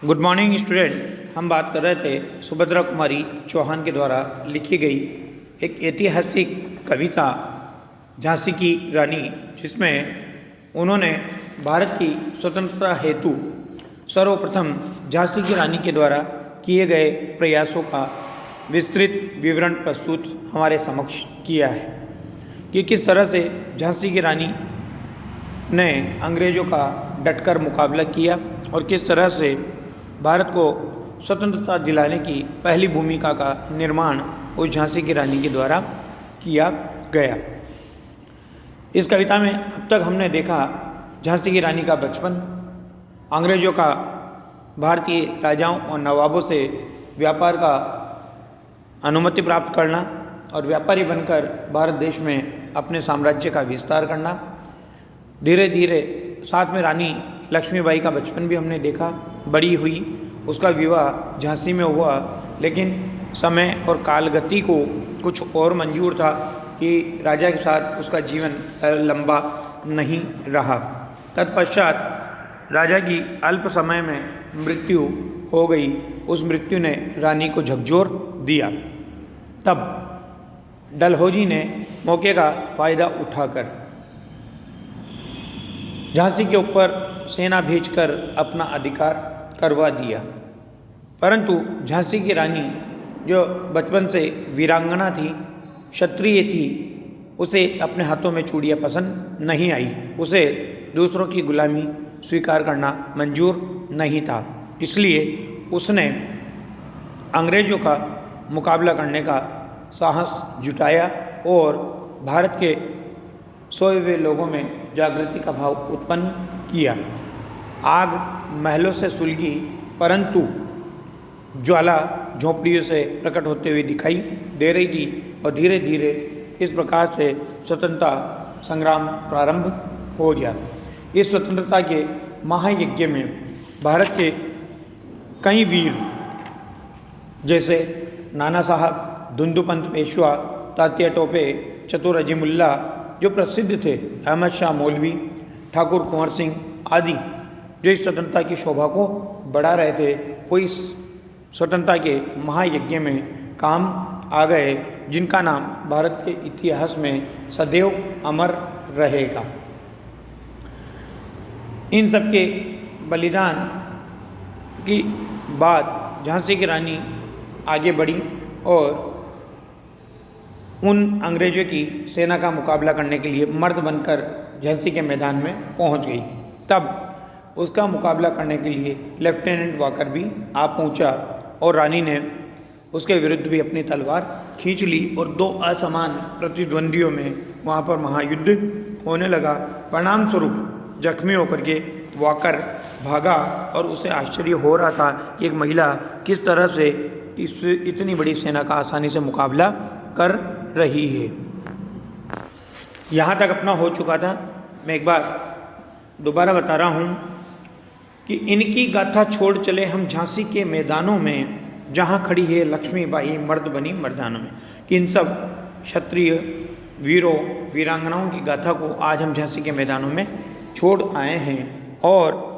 Good morning student. हम बात कर रहे थे सुभद्रा कुमारी चौहान के द्वारा लिखी गई एक ऐतिहासिक कविता झांसी की रानी, जिसमें उन्होंने भारत की स्वतंत्रता हेतु सर्वप्रथम झांसी की रानी के द्वारा किए गए प्रयासों का विस्तृत विवरण प्रस्तुत हमारे समक्ष किया है कि किस तरह से झांसी की रानी ने अंग्रेज़ों का डटकर मुकाबला किया और किस तरह से भारत को स्वतंत्रता दिलाने की पहली भूमिका का निर्माण उस झांसी की रानी के द्वारा किया गया। इस कविता में अब तक हमने देखा झांसी की रानी का बचपन, अंग्रेज़ों का भारतीय राजाओं और नवाबों से व्यापार का अनुमति प्राप्त करना और व्यापारी बनकर भारत देश में अपने साम्राज्य का विस्तार करना। धीरे धीरे साथ में रानी लक्ष्मीबाई का बचपन भी हमने देखा, बड़ी हुई, उसका विवाह झांसी में हुआ, लेकिन समय और कालगति को कुछ और मंजूर था कि राजा के साथ उसका जीवन लंबा नहीं रहा। तत्पश्चात राजा की अल्प समय में मृत्यु हो गई। उस मृत्यु ने रानी को झकझोर दिया। तब डलहौजी ने मौके का फ़ायदा उठाकर झांसी के ऊपर सेना भेजकर अपना अधिकार करवा दिया। परंतु झांसी की रानी, जो बचपन से वीरांगना थी, क्षत्रिय थी, उसे अपने हाथों में चूड़ियाँ पसंद नहीं आई। उसे दूसरों की गुलामी स्वीकार करना मंजूर नहीं था। इसलिए उसने अंग्रेज़ों का मुकाबला करने का साहस जुटाया और भारत के सोए हुए लोगों में जागृति का भाव उत्पन्न किया। आग महलों से सुलगी, परंतु ज्वाला झोंपड़ियों से प्रकट होते हुए दिखाई दे रही थी और धीरे धीरे इस प्रकार से स्वतंत्रता संग्राम प्रारंभ हो गया। इस स्वतंत्रता के महायज्ञ में भारत के कई वीर, जैसे नाना साहब, धुंधुपंत पेशवा, तात्या टोपे, चतुर अजीमुल्ला, जो प्रसिद्ध थे, अहमद शाह मौलवी, ठाकुर कुंवर सिंह आदि, जो इस स्वतंत्रता की शोभा को बढ़ा रहे थे, वो इस स्वतंत्रता के महायज्ञ में काम आ गए, जिनका नाम भारत के इतिहास में सदैव अमर रहेगा। इन सब के बलिदान की बाद झांसी की रानी आगे बढ़ी और उन अंग्रेज़ों की सेना का मुकाबला करने के लिए मर्द बनकर झांसी के मैदान में पहुंच गई। तब उसका मुकाबला करने के लिए लेफ्टिनेंट वाकर भी आ पहुंचा और रानी ने उसके विरुद्ध भी अपनी तलवार खींच ली और दो असमान प्रतिद्वंदियों में वहां पर महायुद्ध होने लगा। परिणाम स्वरूप जख्मी होकर के वाकर भागा और उसे आश्चर्य हो रहा था कि एक महिला किस तरह से इस इतनी बड़ी सेना का आसानी से मुकाबला कर रही है। यहाँ तक अपना हो चुका था। मैं एक बार दोबारा बता रहा हूँ कि इनकी गाथा छोड़ चले हम झांसी के मैदानों में, जहाँ खड़ी है लक्ष्मीबाई मर्द बनी मर्दानों में, कि इन सब क्षत्रिय वीरों वीरांगनाओं की गाथा को आज हम झांसी के मैदानों में छोड़ आए हैं और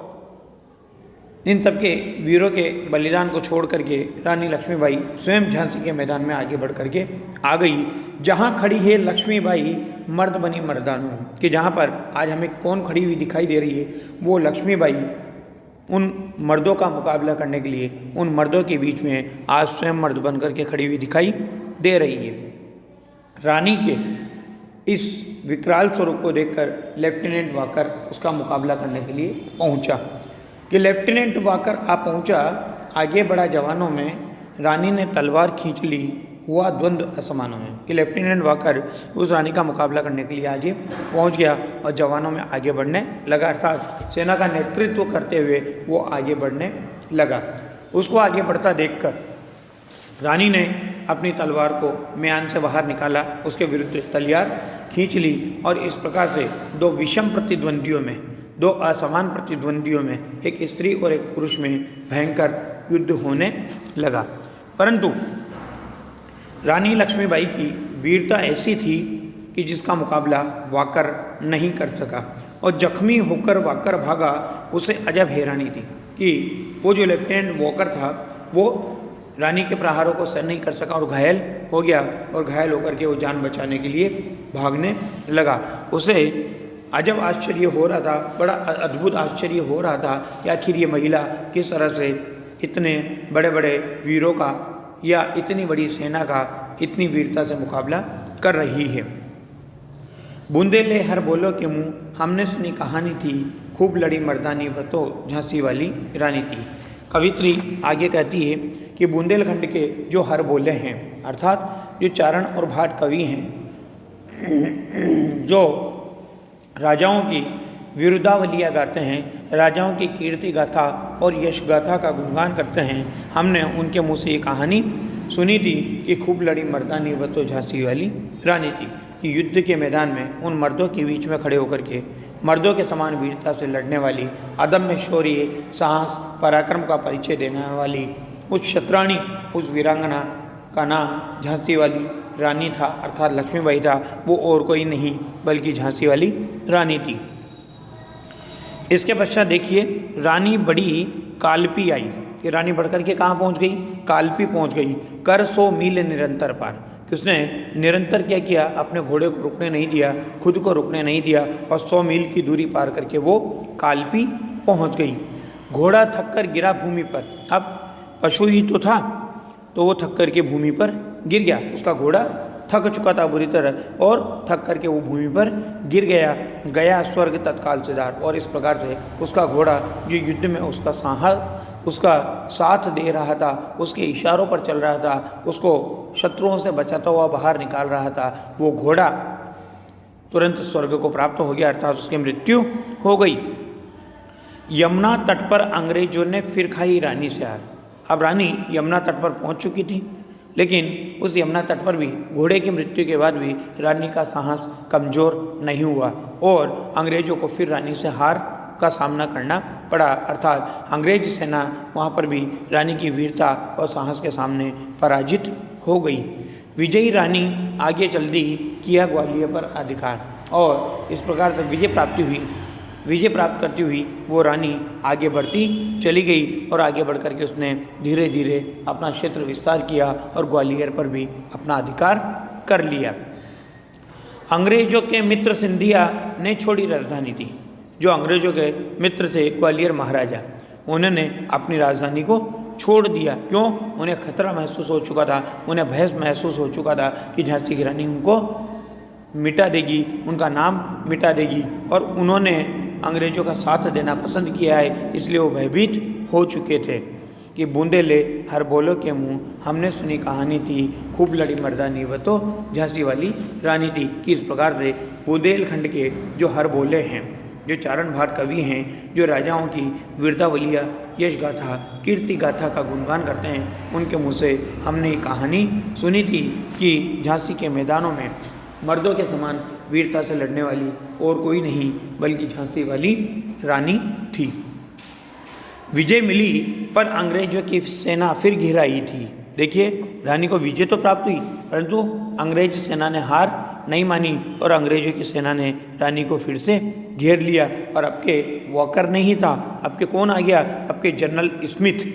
इन सबके वीरों के बलिदान को छोड़ करके रानी लक्ष्मीबाई स्वयं झांसी के मैदान में आगे बढ़ करके आ गई। जहाँ खड़ी है लक्ष्मीबाई मर्द बनी मर्दानों, कि जहाँ पर आज हमें कौन खड़ी हुई दिखाई दे रही है, वो लक्ष्मीबाई उन मर्दों का मुकाबला करने के लिए उन मर्दों के बीच में आज स्वयं मर्द बन करके खड़ी हुई दिखाई दे रही है। रानी के इस विकराल स्वरूप को देखकर लेफ्टिनेंट वाकर उसका मुकाबला करने के लिए पहुँचा। कि लेफ्टिनेंट वाकर आ पहुंचा, आगे बढ़ा जवानों में, रानी ने तलवार खींच ली, हुआ द्वंद्व असमानों में, कि लेफ्टिनेंट वाकर उस रानी का मुकाबला करने के लिए आगे पहुंच गया और जवानों में आगे बढ़ने लगा, अर्थात सेना का नेतृत्व करते हुए वो आगे बढ़ने लगा। उसको आगे बढ़ता देखकर रानी ने अपनी तलवार को म्यान से बाहर निकाला, उसके विरुद्ध तलवार खींच ली और इस प्रकार से दो विषम प्रतिद्वंदियों में, दो असमान प्रतिद्वंदियों में, एक स्त्री और एक पुरुष में भयंकर युद्ध होने लगा। परंतु रानी लक्ष्मीबाई की वीरता ऐसी थी कि जिसका मुकाबला वाकर नहीं कर सका और जख्मी होकर वाकर भागा, उसे अजब हैरानी थी कि वो जो लेफ्टिनेंट वॉकर था वो रानी के प्रहारों को सहन नहीं कर सका और घायल हो गया, और घायल होकर के वो जान बचाने के लिए भागने लगा। उसे अजब आश्चर्य हो रहा था, बड़ा अद्भुत आश्चर्य हो रहा था कि आखिर ये महिला किस तरह से इतने बड़े बड़े वीरों का या इतनी बड़ी सेना का इतनी वीरता से मुकाबला कर रही है। बूंदे ले हर बोलो के मुँह, हमने सुनी कहानी थी, खूब लड़ी मर्दानी वह तो झांसी वाली रानी थी। कवित्री आगे कहती है कि बुंदेलखंड के जो हर बोले हैं, अर्थात जो चारण और भाट कवि हैं, जो राजाओं की विरुद्धावलियाँ गाते हैं, राजाओं की कीर्ति गाथा और यश गाथा का गुणगान करते हैं, हमने उनके मुँह से ये कहानी सुनी थी कि खूब लड़ी मर्दानी वह तो झांसी वाली रानी थी, कि युद्ध के मैदान में उन मर्दों के बीच में खड़े होकर के मर्दों के समान वीरता से लड़ने वाली, अदम्य शौर्य, साहस, पराक्रम का परिचय देने वाली उस शतरानी, उस वीरांगना का नाम झांसी वाली रानी था, अर्थात लक्ष्मीबाई था। वो और कोई नहीं बल्कि झांसी वाली रानी थी। इसके पश्चात देखिए, रानी बड़ी कालपी आई। कि रानी बढ़कर के कहाँ पहुँच गई? कालपी पहुँच गई। कर 100 मील निरंतर पार, कि उसने निरंतर क्या किया? अपने घोड़े को रुकने नहीं दिया, खुद को रुकने नहीं दिया, और 100 मील की दूरी पार करके वो कालपी पहुँच गई। घोड़ा थक कर गिरा भूमि पर। अब पशु ही तो था, तो वो थक कर के भूमि पर गिर गया। उसका घोड़ा थक चुका था बुरी तरह, और थक करके वो भूमि पर गिर गया स्वर्ग तत्काल से दार। और इस प्रकार से उसका घोड़ा जो युद्ध में उसका साथ दे रहा था, उसके इशारों पर चल रहा था, उसको शत्रुओं से बचाता हुआ बाहर निकाल रहा था, वो घोड़ा तुरंत स्वर्ग को प्राप्त हो गया, अर्थात उसकी मृत्यु हो गई। यमुना तट पर अंग्रेजों ने फिर खाई रानी से हार। अब रानी यमुना तट पर पहुंच चुकी थी, लेकिन उस यमुना तट पर भी घोड़े की मृत्यु के बाद भी रानी का साहस कमज़ोर नहीं हुआ, और अंग्रेजों को फिर रानी से हार का सामना करना पड़ा। अर्थात अंग्रेज सेना वहाँ पर भी रानी की वीरता और साहस के सामने पराजित हो गई। विजयी रानी आगे चल दी, किया ग्वालियर पर अधिकार, और इस प्रकार से विजय प्राप्त करती हुई वो रानी आगे बढ़ती चली गई, और आगे बढ़ कर के उसने धीरे धीरे अपना क्षेत्र विस्तार किया और ग्वालियर पर भी अपना अधिकार कर लिया। अंग्रेजों के मित्र सिंधिया ने छोड़ी राजधानी थी। जो अंग्रेजों के मित्र थे ग्वालियर महाराजा, उन्होंने अपनी राजधानी को छोड़ दिया। क्यों? उन्हें खतरा महसूस हो चुका था, उन्हें भय महसूस हो चुका था कि झांसी की रानी उनको मिटा देगी, उनका नाम मिटा देगी, और उन्होंने अंग्रेजों का साथ देना पसंद किया है, इसलिए वो भयभीत हो चुके थे। कि बूंदे ले हर बोलो के मुँह, हमने सुनी कहानी थी, खूब लड़ी मर्दानी वह तो झांसी वाली रानी थी। कि इस प्रकार से बुंदेलखंड के जो हर बोले हैं, जो चारण भाट कवि हैं, जो राजाओं की वीरतावलिया, यश गाथा, कीर्ति गाथा का गुणगान करते हैं, उनके मुँह से हमने ये कहानी सुनी थी कि झांसी के मैदानों में मर्दों के समान वीरता से लड़ने वाली और कोई नहीं बल्कि झांसी वाली रानी थी। विजय मिली पर अंग्रेजों की सेना फिर घिर आई थी। देखिए, रानी को विजय तो प्राप्त हुई, परंतु अंग्रेज सेना ने हार नहीं मानी, और अंग्रेजों की सेना ने रानी को फिर से घेर लिया। और अब के वॉकर नहीं था, अब के कौन आ गया? अब के जनरल स्मिथ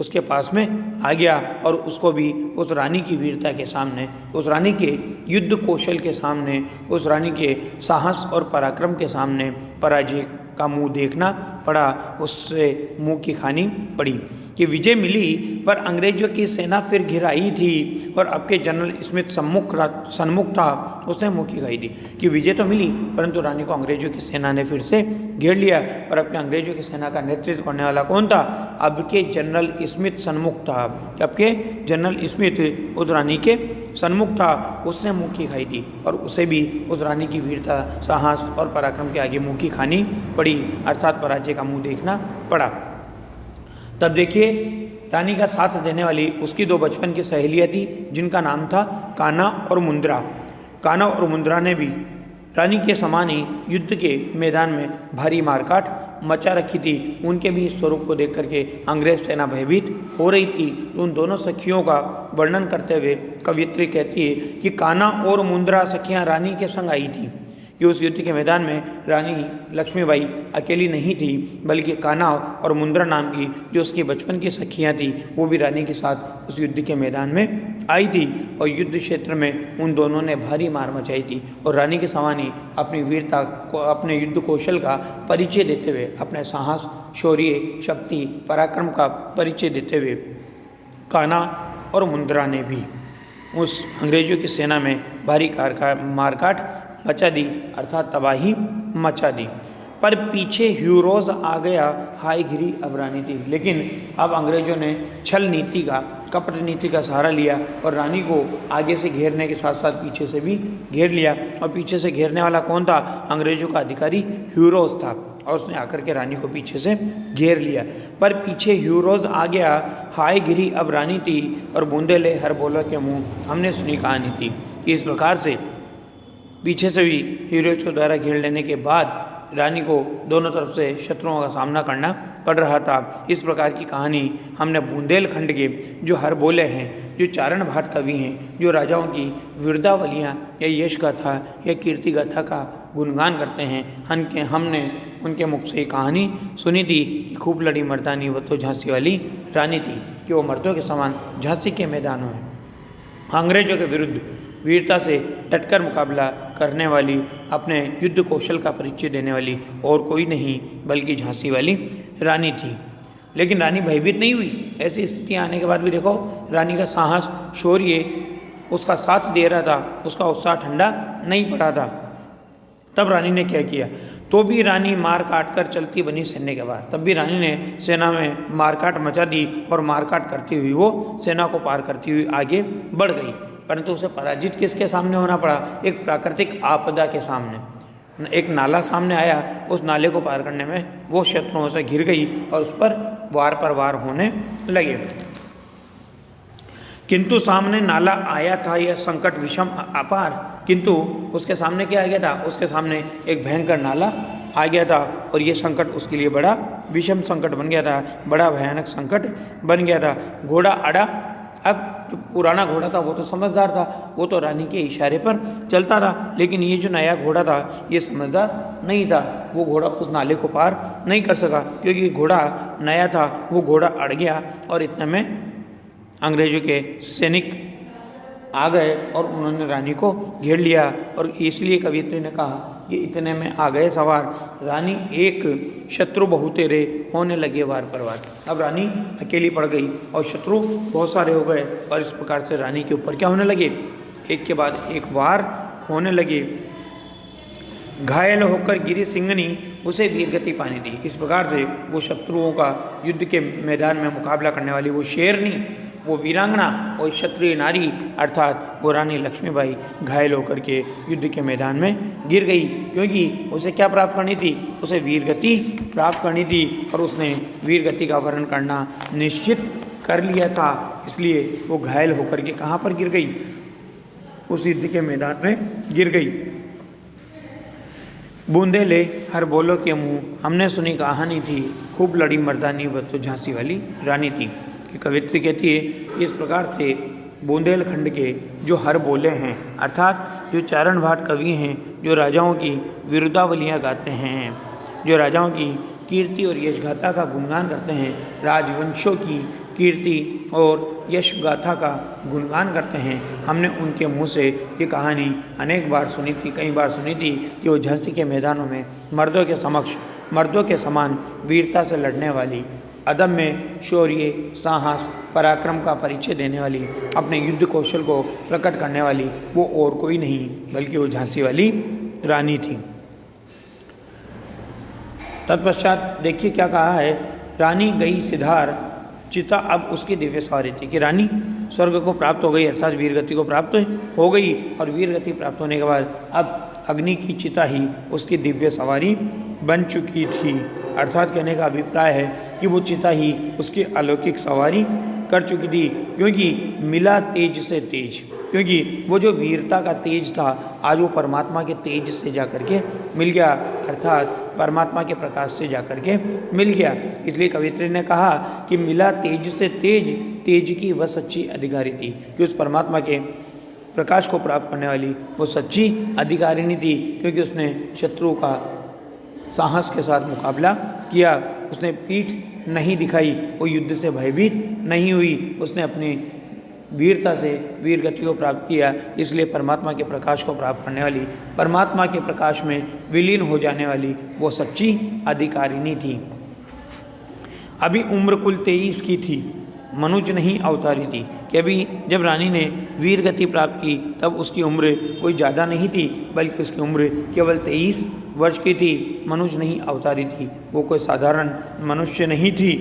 उसके पास में आ गया, और उसको भी उस रानी की वीरता के सामने, उस रानी के युद्ध कौशल के सामने, उस रानी के साहस और पराक्रम के सामने पराजय का मुंह देखना पड़ा, उससे मुंह की खानी पड़ी। कि विजय मिली पर अंग्रेजों की सेना फिर घिर आई थी, और अब के जनरल स्मिथ सन्मुख था, उसने मुँह की खाई थी। कि विजय तो मिली, परंतु रानी को अंग्रेजों की सेना ने फिर से घेर लिया, और अब के अंग्रेजों की सेना का नेतृत्व करने वाला कौन था? अब के जनरल स्मिथ सन्मुख था। अब के जनरल स्मिथ उस रानी के सन्मुख था, उसने मुँह की खाई थी, और उसे भी उस रानी की वीरता, साहस और पराक्रम के आगे मुँह की खानी पड़ी, अर्थात पराजय का मुँह देखना पड़ा। तब देखिए, रानी का साथ देने वाली उसकी 2 बचपन की सहेलियाँ थी, जिनका नाम था काना और मुंद्रा। काना और मुंद्रा ने भी रानी के समान ही युद्ध के मैदान में भारी मारकाट मचा रखी थी। उनके भी स्वरूप को देख करके अंग्रेज सेना भयभीत हो रही थी। तो उन दोनों सखियों का वर्णन करते हुए कवियत्री कहती है कि काना और मुंद्रा सखियाँ रानी के संग आई थी। कि उस युद्ध के मैदान में रानी लक्ष्मीबाई अकेली नहीं थी, बल्कि कान्हा और मुंद्रा नाम की जो उसकी बचपन की सखियाँ थी वो भी रानी के साथ उस युद्ध के मैदान में आई थी। और युद्ध क्षेत्र में उन दोनों ने भारी मार मचाई थी। और रानी के सवानी अपनी वीरता को, अपने युद्ध कौशल का परिचय देते हुए, अपने साहस, शौर्य, शक्ति, पराक्रम का परिचय देते हुए कान्हा और मुंद्रा ने भी उस अंग्रेजों की सेना में भारी मारकाट मचा दी, अर्थात तबाही मचा दी। पर पीछे ह्यूरोज आ गया, हाय घिरी अब रानी थी। लेकिन अब अंग्रेजों ने छल नीति का, कपट नीति का सहारा लिया और रानी को आगे से घेरने के साथ साथ पीछे से भी घेर लिया। और पीछे से घेरने वाला कौन था? अंग्रेजों का अधिकारी ह्यूरोज था, और उसने आकर के रानी को पीछे से घेर लिया। पर पीछे ह्यूरोज आ गया, हाय गिरी अब रानी थी, और बूंदे ले हर बोलो के मुंह हमने सुनी कहानी थी। इस प्रकार से पीछे से भी ह्यूरोज को द्वारा घेर लेने के बाद रानी को दोनों तरफ से शत्रुओं का सामना करना पड़ रहा था। इस प्रकार की कहानी हमने बुंदेलखंड के जो हर बोले हैं, जो चारण भाट कवि हैं, जो राजाओं की वीरतावलियाँ या यश गाथा या कीर्ति गाथा का गुणगान करते हैं, हमने उनके मुख से कहानी सुनी थी कि खूब लड़ी मर्दानी वो तो झांसी वाली रानी थी, कि वो मर्दों के समान झांसी के मैदानों में अंग्रेजों के विरुद्ध वीरता से डटकर मुकाबला करने वाली, अपने युद्ध कौशल का परिचय देने वाली और कोई नहीं बल्कि झांसी वाली रानी थी। लेकिन रानी भयभीत नहीं हुई। ऐसी स्थितियाँ आने के बाद भी देखो, रानी का साहस, शौर्य उसका साथ दे रहा था, उसका उत्साह ठंडा नहीं पड़ा था। तब रानी ने क्या किया? तो भी रानी मार काट कर चलती बनी सैन्य के बाहर। तब भी रानी ने सेना में मारकाट मचा दी और मारकाट करती हुई वो सेना को पार करती हुई आगे बढ़ गई। परंतु उसे पराजित किसके सामने होना पड़ा? एक प्राकृतिक आपदा के सामने। एक नाला सामने आया, उस नाले को पार करने में वो शत्रुओं से घिर गई और उस पर वार होने लगे। किंतु सामने नाला आया था, यह संकट विषम अपार। किंतु उसके सामने क्या आ गया था? उसके सामने एक भयंकर नाला आ गया था और ये संकट उसके लिए बड़ा विषम संकट बन गया था, बड़ा भयानक संकट बन गया था। घोड़ा अड़ा। अब जो पुराना घोड़ा था वो तो समझदार था, वो तो रानी के इशारे पर चलता था। लेकिन ये जो नया घोड़ा था ये समझदार नहीं था। वो घोड़ा उस नाले को पार नहीं कर सका, क्योंकि घोड़ा नया था। वो घोड़ा अड़ गया और इतने में अंग्रेजों के सैनिक आ गए और उन्होंने रानी को घेर लिया। और इसलिए कवियत्री ने कहा कि इतने में आ गए सवार, रानी एक शत्रु बहुतेरे होने लगे वार पर वार। अब रानी अकेली पड़ गई और शत्रु बहुत सारे हो गए और इस प्रकार से रानी के ऊपर क्या होने लगे? एक के बाद एक वार होने लगे। घायल होकर गिरी सिंगनी, उसे वीरगति पानी दी। इस प्रकार से वो शत्रुओं का युद्ध के मैदान में मुकाबला करने वाली वो शेरनी, वो वीरांगना और क्षत्रिय नारी अर्थात वो रानी लक्ष्मीबाई घायल होकर के युद्ध के मैदान में गिर गई। क्योंकि उसे क्या प्राप्त करनी थी? उसे वीरगति प्राप्त करनी थी और उसने वीरगति का वर्ण करना निश्चित कर लिया था। इसलिए वो घायल होकर के कहाँ पर गिर गई? उस युद्ध के मैदान में गिर गई। बूंदे ले हर बोलो के मुँह हमने सुनी कहानी थी, खूब लड़ी मर्दानी वह तो झांसी वाली रानी थी। कि कवित्री कहती है कि इस प्रकार से बुंदेलखंड के जो हर बोले हैं, अर्थात जो चारण भाट कवि हैं, जो राजाओं की वीरतावलियाँ गाते हैं, जो राजाओं की कीर्ति और यश गाथा का गुणगान करते हैं, राजवंशों की कीर्ति और यश गाथा का गुणगान करते हैं, हमने उनके मुंह से ये कहानी अनेक बार सुनी थी, कई बार सुनी थी कि वो झांसी के मैदानों में मर्दों के समक्ष, मर्दों के समान वीरता से लड़ने वाली, अदम्य शौर्य, साहस, पराक्रम का परिचय देने वाली, अपने युद्ध कौशल को प्रकट करने वाली वो और कोई नहीं बल्कि वो झांसी वाली रानी थी। तत्पश्चात देखिए क्या कहा है, रानी गई सिधार चिता अब उसकी दिव्य सवारी थी। कि रानी स्वर्ग को प्राप्त हो गई, अर्थात वीरगति को प्राप्त हो गई और वीरगति प्राप्त होने के बाद अब अग्नि की चिता ही उसकी दिव्य सवारी बन चुकी थी। अर्थात कहने का अभिप्राय है कि वो चिता ही उसकी अलौकिक सवारी कर चुकी थी। क्योंकि मिला तेज से तेज, क्योंकि वो जो वीरता का तेज था आज वो परमात्मा के तेज से जाकर के मिल गया, अर्थात परमात्मा के प्रकाश से जाकर के मिल गया। इसलिए कवित्री ने कहा कि मिला तेज से तेज, तेज की वह सच्ची अधिकारी थी। कि उस परमात्मा के प्रकाश को प्राप्त करने वाली वो सच्ची अधिकारिणी थी, क्योंकि उसने शत्रु का साहस के साथ मुकाबला किया, उसने पीठ नहीं दिखाई, वो युद्ध से भयभीत नहीं हुई, उसने अपनी वीरता से वीर गति को प्राप्त किया। इसलिए परमात्मा के प्रकाश को प्राप्त करने वाली, परमात्मा के प्रकाश में विलीन हो जाने वाली वो सच्ची अधिकारिणी थी। अभी उम्र कुल 23 की थी, मनुज नहीं अवतारी थी, कि अभी जब रानी ने वीर गति प्राप्त की तब उसकी उम्र कोई ज़्यादा नहीं थी, बल्कि उसकी उम्र केवल 23 वर्ष की थी। मनुज नहीं अवतारी थी, वो कोई साधारण मनुष्य नहीं थी,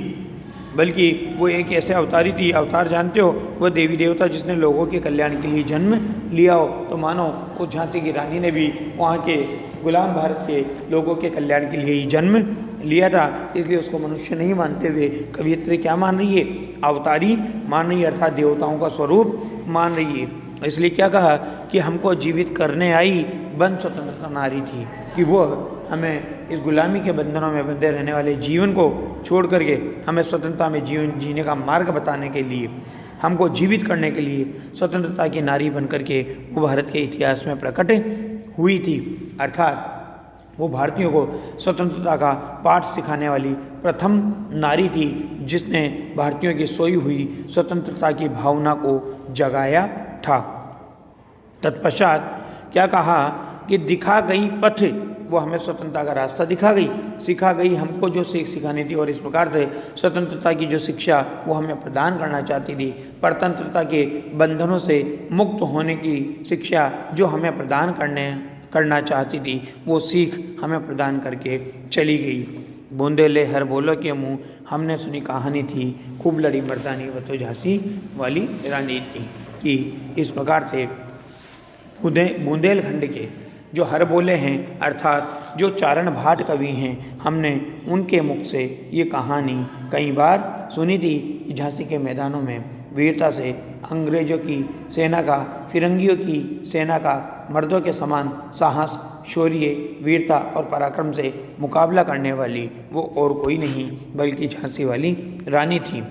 बल्कि वो एक ऐसे अवतारी थी। अवतार जानते हो, वो देवी देवता जिसने लोगों के कल्याण के लिए जन्म लिया हो। तो मानो उस झांसी की रानी ने भी वहाँ के गुलाम भारत के लोगों के कल्याण के लिए ही जन्म लिया था, इसलिए उसको मनुष्य नहीं मानते हुए कवियत्री क्या मान रही है? अवतारी मान रही है, अर्थात देवताओं का स्वरूप मान रही है। इसलिए क्या कहा कि हमको जीवित करने आई बंद स्वतंत्रता नारी थी, कि वो हमें इस गुलामी के बंधनों में बंधे रहने वाले जीवन को छोड़ करके हमें स्वतंत्रता में जीवन जीने का मार्ग बताने के लिए, हमको जीवित करने के लिए स्वतंत्रता की नारी बन करके वो भारत के इतिहास में प्रकट हुई थी। अर्थात वो भारतीयों को स्वतंत्रता का पाठ सिखाने वाली प्रथम नारी थी, जिसने भारतीयों की सोई हुई स्वतंत्रता की भावना को जगाया था। तत्पश्चात क्या कहा कि दिखा गई पथ, वो हमें स्वतंत्रता का रास्ता दिखा गई, सिखा गई हमको जो सीख सिखानी थी, और इस प्रकार से स्वतंत्रता की जो शिक्षा वो हमें प्रदान करना चाहती थी, परतंत्रता के बंधनों से मुक्त होने की शिक्षा जो हमें प्रदान करना चाहती थी, वो सीख हमें प्रदान करके चली गई। बूंदेले हर बोलो के मुँह, हमने सुनी कहानी थी, खूब लड़ी मर्दानी वो तो झांसी वाली रानी थी। कि इस प्रकार से बुंदेलखंड के जो हर बोले हैं, अर्थात जो चारण भाट कवि हैं, हमने उनके मुख से ये कहानी कई बार सुनी थी कि झांसी के मैदानों में वीरता से अंग्रेज़ों की सेना का, फिरंगियों की सेना का मर्दों के समान साहस, शौर्य, वीरता और पराक्रम से मुकाबला करने वाली वो और कोई नहीं बल्कि झांसी वाली रानी थी।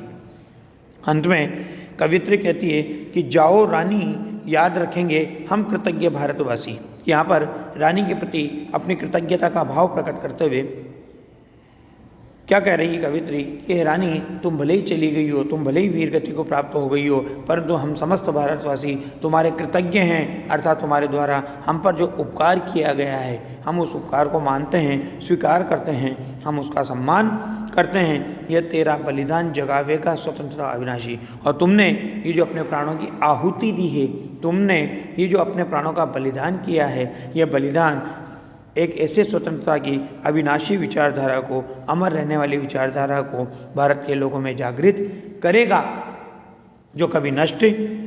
अंत में कवित्री कहती है कि जाओ रानी याद रखेंगे हम कृतज्ञ भारतवासी। यहाँ पर रानी के प्रति अपनी कृतज्ञता का भाव प्रकट करते हुए क्या कह रही है कवित्री कि रानी तुम भले ही चली गई हो, तुम भले ही वीर गति को प्राप्त हो गई हो, परंतु हम समस्त भारतवासी तुम्हारे कृतज्ञ हैं। अर्थात तुम्हारे द्वारा हम पर जो उपकार किया गया है, हम उस उपकार को मानते हैं, स्वीकार करते हैं, हम उसका सम्मान करते हैं। यह तेरा बलिदान जगावेगा स्वतंत्रता अविनाशी। और तुमने ये जो अपने प्राणों की आहुति दी है, तुमने ये जो अपने प्राणों का बलिदान किया है, यह बलिदान एक ऐसे स्वतंत्रता की अविनाशी विचारधारा को, अमर रहने वाली विचारधारा को भारत के लोगों में जागृत करेगा, जो कभी नष्ट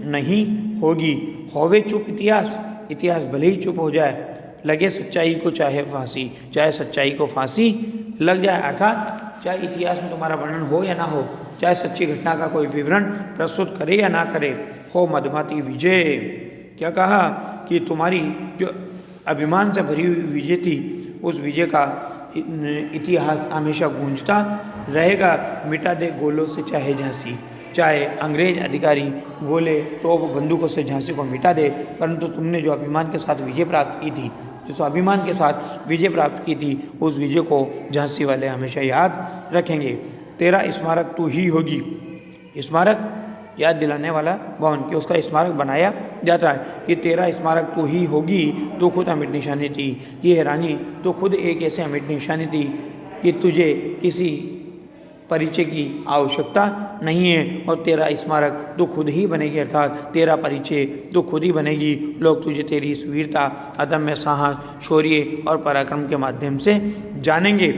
नहीं होगी। होवे चुप इतिहास, इतिहास भले ही चुप हो जाए, लगे सच्चाई को चाहे फांसी, चाहे सच्चाई को फांसी लग जाए। अर्थात चाहे इतिहास में तुम्हारा वर्णन हो या ना हो, चाहे सच्ची घटना का कोई विवरण प्रस्तुत करे या ना करे, हो मधुमाती विजय। क्या कहा कि तुम्हारी जो अभिमान से भरी हुई विजय थी, उस विजय का इतिहास हमेशा गूंजता रहेगा। मिटा दे गोलों से चाहे झांसी, चाहे अंग्रेज अधिकारी गोले तोप बंदूकों से झांसी को मिटा दे, परंतु तुमने जो अभिमान के साथ विजय प्राप्त की थी, जो स्वाभिमान के साथ विजय प्राप्त की थी, उस विजय को झांसी वाले हमेशा याद रखेंगे। तेरा स्मारक तू ही होगी। स्मारक याद दिलाने वाला भवन, कि उसका स्मारक बनाया जाता है कि तेरा स्मारक तू ही होगी। तो खुद अमिट निशानी थी कि हे रानी, तो खुद एक ऐसे अमिट निशानी थी कि तुझे किसी परिचय की आवश्यकता नहीं है, और तेरा स्मारक तो खुद ही बनेगी, अर्थात तेरा परिचय तो खुद ही बनेगी। लोग तुझे तेरी इस वीरता, अदम्य साहस, शौर्य और पराक्रम के माध्यम से जानेंगे।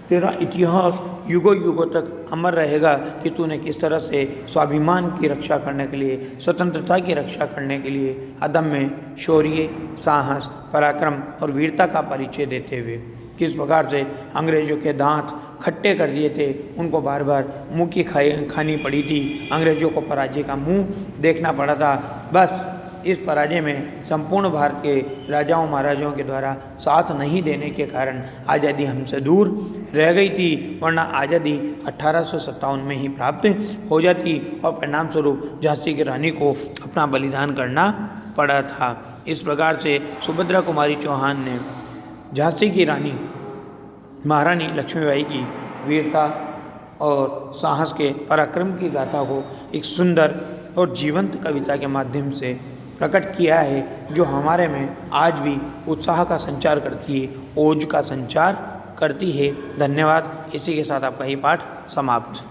तेरा इतिहास युगों युगों तक अमर रहेगा कि तूने किस तरह से स्वाभिमान की रक्षा करने के लिए, स्वतंत्रता की रक्षा करने के लिए अदम्य शौर्य, साहस, पराक्रम और वीरता का परिचय देते हुए किस प्रकार से अंग्रेज़ों के दांत खट्टे कर दिए थे, उनको बार बार मुँह की खानी पड़ी थी, अंग्रेज़ों को पराजय का मुँह देखना पड़ा था। बस इस पराजय में संपूर्ण भारत के राजाओं महाराजाओं के द्वारा साथ नहीं देने के कारण आज़ादी हमसे दूर रह गई थी, वरना आज़ादी 1857 में ही प्राप्त हो जाती और परिणाम स्वरूप झांसी की रानी को अपना बलिदान करना पड़ा था। इस प्रकार से सुभद्रा कुमारी चौहान ने झांसी की रानी महारानी लक्ष्मीबाई की वीरता और साहस के पराक्रम की गाथा को एक सुंदर और जीवंत कविता के माध्यम से प्रकट किया है, जो हमारे में आज भी उत्साह का संचार करती है, ओज का संचार करती है। धन्यवाद। इसी के साथ आपका ये पाठ समाप्त।